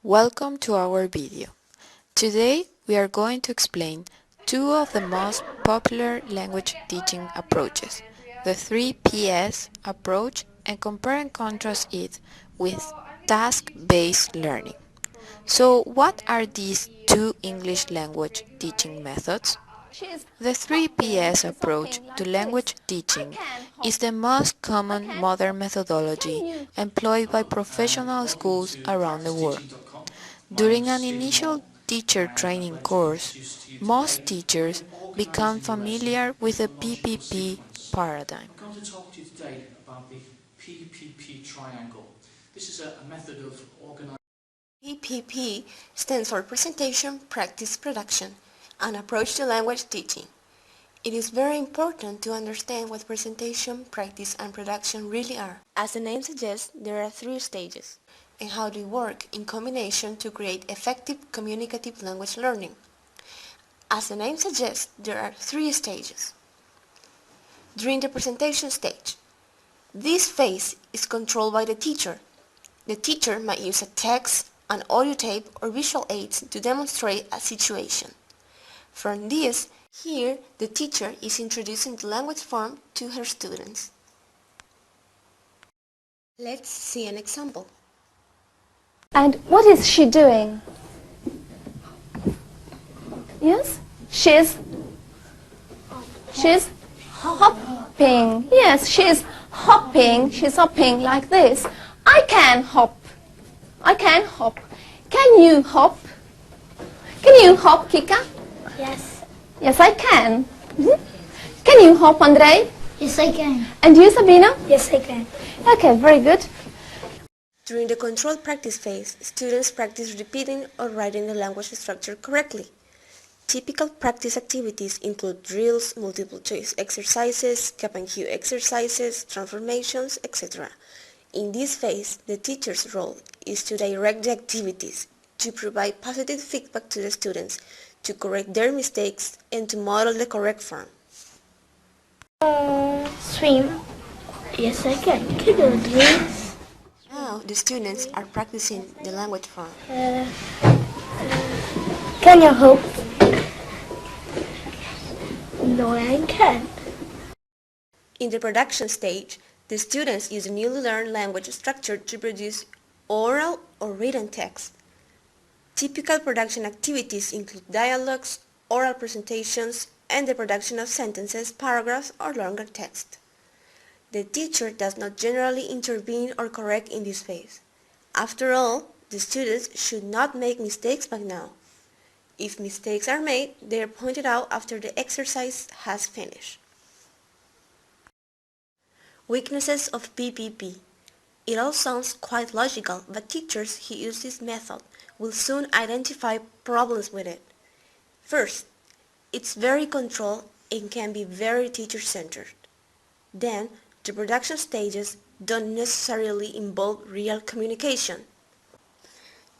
Welcome to our video. Today we are going to explain two of the most popular language teaching approaches, the 3PS approach, and compare and contrast it with task-based learning. So what are these two English language teaching methods? The 3PS approach to language teaching is the most common modern methodology employed by professional schools around the world. During an initial teacher training course, most teachers become familiar with the PPP paradigm. I'm going to talk to you today about the PPP triangle. This is a method of organizing. PPP stands for Presentation, Practice, Production, an approach to language teaching. It is very important to understand what presentation, practice, and production really are. As the name suggests, there are three stages, and how they work in combination to create effective communicative language learning. As the name suggests, there are three stages. During the presentation stage, this phase is controlled by the teacher. The teacher might use a text, an audio tape, or visual aids to demonstrate a situation. From this, here the teacher is introducing the language form to her students. Let's see an example. And what is she doing? Yes? She's hopping. Yes, she's hopping. She's hopping like this. I can hop. I can hop. Can you hop? Can you hop, Kika? Yes. Yes, I can. Can you hop, Andrei? Yes, I can. And you, Sabina? Yes, I can. Okay, very good. During the controlled practice phase, students practice repeating or writing the language structure correctly. Typical practice activities include drills, multiple choice exercises, cap and cue exercises, transformations, etc. In this phase, the teacher's role is to direct the activities, to provide positive feedback to the students, to correct their mistakes, and to model the correct form. Swim. Yes, I can. Can you do this? Now, the students are practicing the language form. Can you hop? No, I can't. In the production stage, the students use a newly learned language structure to produce oral or written text. Typical production activities include dialogues, oral presentations, and the production of sentences, paragraphs, or longer text. The teacher does not generally intervene or correct in this phase. After all, the students should not make mistakes by now. If mistakes are made, they are pointed out after the exercise has finished. Weaknesses of PPP. It all sounds quite logical, but teachers who use this method will soon identify problems with it. First, it's very controlled and can be very teacher-centered. Then, the production stages don't necessarily involve real communication.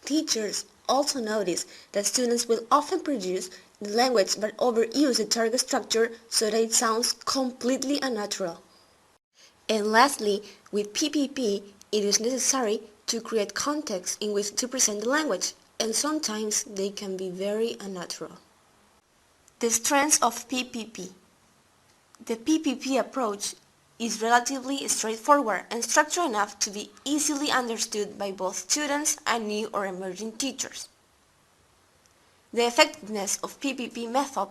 Teachers also notice that students will often produce the language but overuse the target structure so that it sounds completely unnatural. And lastly, with PPP, it is necessary to create context in which to present the language, and sometimes they can be very unnatural. The strengths of PPP. The PPP approach is relatively straightforward and structured enough to be easily understood by both students and new or emerging teachers. The effectiveness of PPP method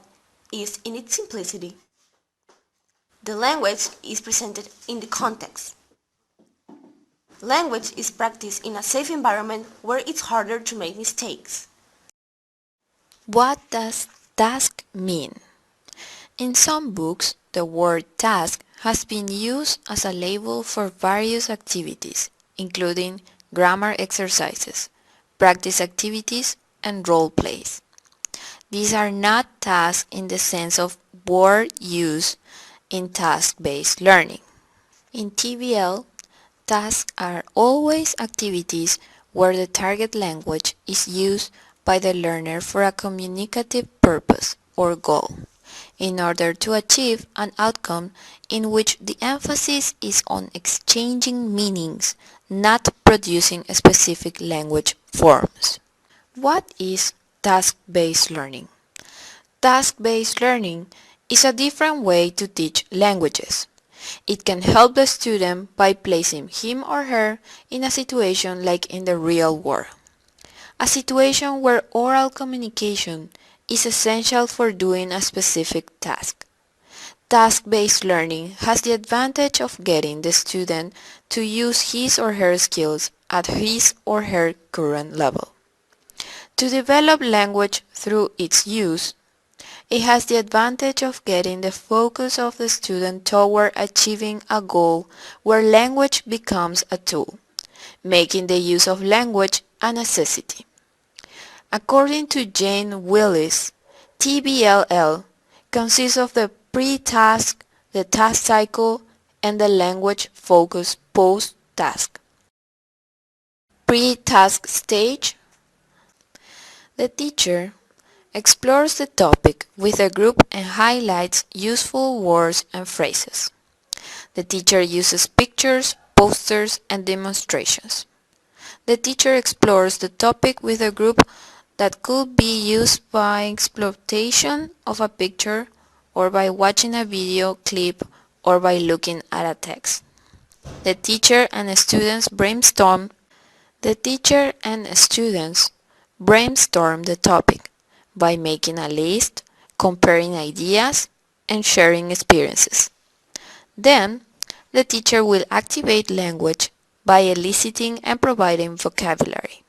is in its simplicity. The language is presented in the context. Language is practiced in a safe environment where it's harder to make mistakes. What does task mean? In some books, the word task has been used as a label for various activities, including grammar exercises, practice activities, and role plays. These are not tasks in the sense of word use in task-based learning. In TBL, tasks are always activities where the target language is used by the learner for a communicative purpose or goal, in order to achieve an outcome in which the emphasis is on exchanging meanings, not producing specific language forms. What is task-based learning? Task-based learning is a different way to teach languages. It can help the student by placing him or her in a situation like in the real world. A situation where oral communication is essential for doing a specific task. Task-based learning has the advantage of getting the student to use his or her skills at his or her current level. To develop language through its use, it has the advantage of getting the focus of the student toward achieving a goal where language becomes a tool, making the use of language a necessity. According to Jane Willis, TBL consists of the pre-task, the task cycle, and the language-focused post-task. Pre-task stage. The teacher explores the topic with a group and highlights useful words and phrases. The teacher uses pictures, posters, and demonstrations. The teacher explores the topic with a group that could be used by exploitation of a picture or by watching a video clip or by looking at a text. The teacher and students brainstorm the topic by making a list, comparing ideas, and sharing experiences. Then, the teacher will activate language by eliciting and providing vocabulary.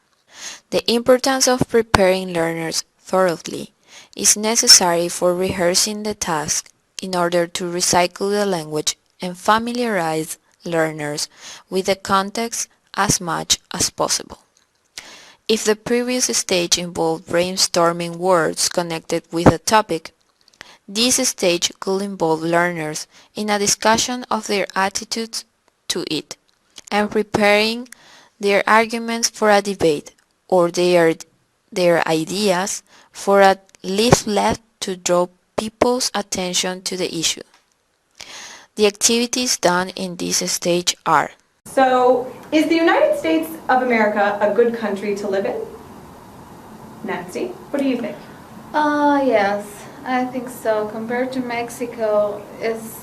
The importance of preparing learners thoroughly is necessary for rehearsing the task in order to recycle the language and familiarize learners with the context as much as possible. If the previous stage involved brainstorming words connected with a topic, this stage could involve learners in a discussion of their attitudes to it and preparing their arguments for a debate or their ideas for a leaflet to draw people's attention to the issue. The activities done in this stage are: So, is the United States of America a good country to live in? Nancy, what do you think? Yes, I think so. Compared to Mexico, it's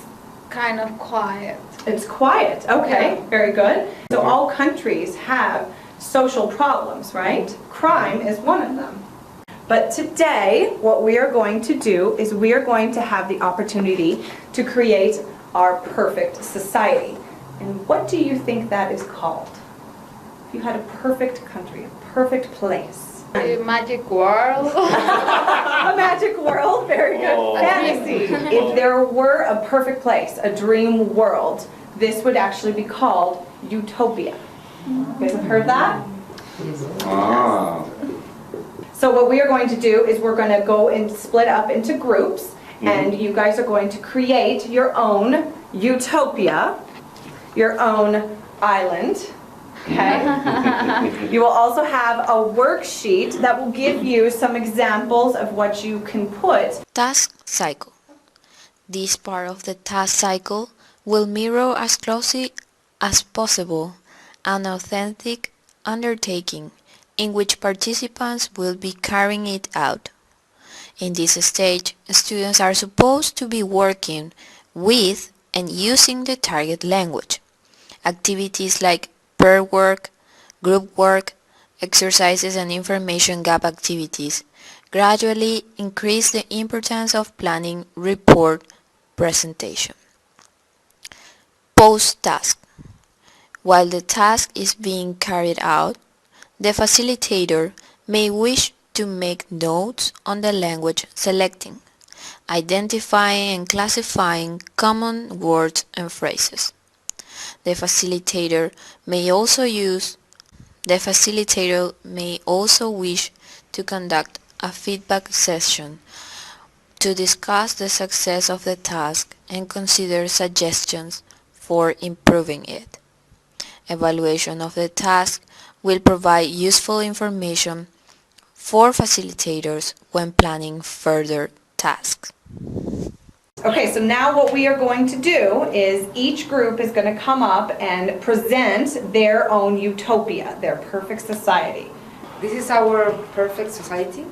kind of quiet. It's quiet. Okay, Yeah. very good. So all countries have social problems, right? Crime is one of them. But today, what we are going to do is we are going to have the opportunity to create our perfect society. And what do you think that is called? If you had a perfect country, a perfect place. A magic world. A magic world, very good. Fantasy. If there were a perfect place, a dream world, this would actually be called utopia. You guys have heard that? So what we are going to do is we're going to go and split up into groups, and you guys are going to create your own utopia, your own island. Okay. You will also have a worksheet that will give you some examples of what you can put. task cycle. This part of the task cycle will mirror as closely as possible an authentic undertaking in which participants will be carrying it out. In this stage, students are supposed to be working with and using the target language. Activities like pair work, group work, exercises and information gap activities gradually increase the importance of planning report presentation. Post-task. While the task is being carried out, the facilitator may wish to make notes on the language selecting, identifying and classifying common words and phrases. The facilitator may also wish to conduct a feedback session to discuss the success of the task and consider suggestions for improving it. Evaluation of the task will provide useful information for facilitators when planning further tasks. Okay, so now what we are going to do is each group is going to come up and present their own utopia, their perfect society. This is our perfect society.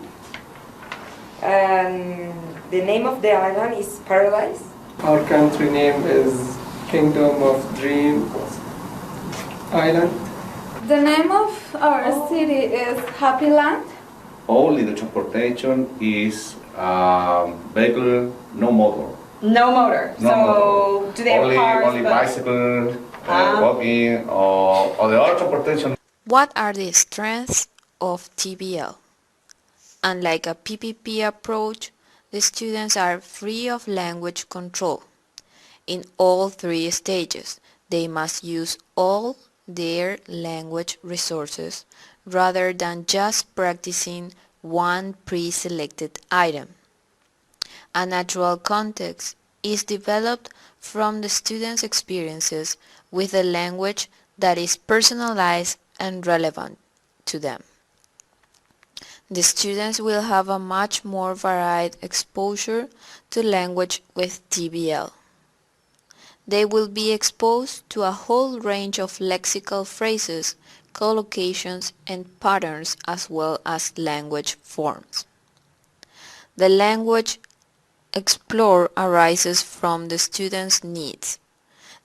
And the name of the island is Paradise. Our country name is Kingdom of Dream Island. The name of our city is Happy Land. Only the transportation is vehicle, no motor. No motor. No so motor. do they have cars? Only bicycle, walking, or the other transportation. What are the strengths of TBL? Unlike a PPP approach, the students are free of language control. In all three stages, they must use all their language resources rather than just practicing one pre-selected item. A natural context is developed from the students' experiences with a language that is personalized and relevant to them. The students will have a much more varied exposure to language with TBL. They will be exposed to a whole range of lexical phrases, collocations, and patterns as well as language forms. The language explored arises from the student's needs.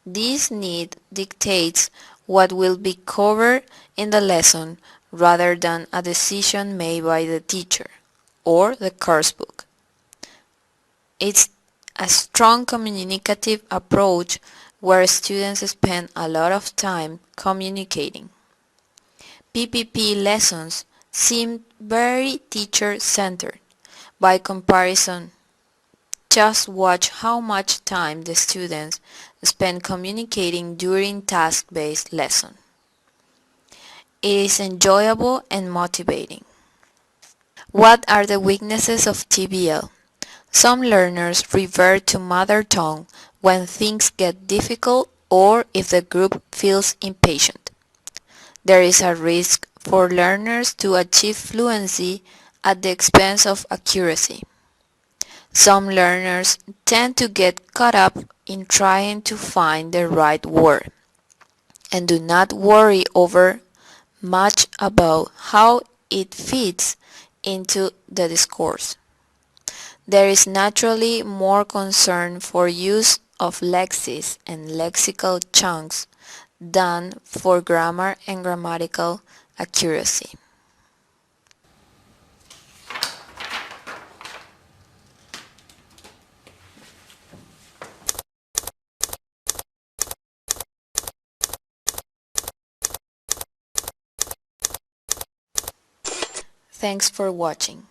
This need dictates what will be covered in the lesson rather than a decision made by the teacher or the course book. It's a strong communicative approach where students spend a lot of time communicating. PPP lessons seem very teacher-centered. By comparison, just watch how much time the students spend communicating during task-based lesson. It is enjoyable and motivating. What are the weaknesses of TBL? Some learners revert to mother tongue when things get difficult or if the group feels impatient. There is a risk for learners to achieve fluency at the expense of accuracy. Some learners tend to get caught up in trying to find the right word and do not worry over much about how it fits into the discourse. There is naturally more concern for use of lexis and lexical chunks than for grammar and grammatical accuracy. Thanks for watching.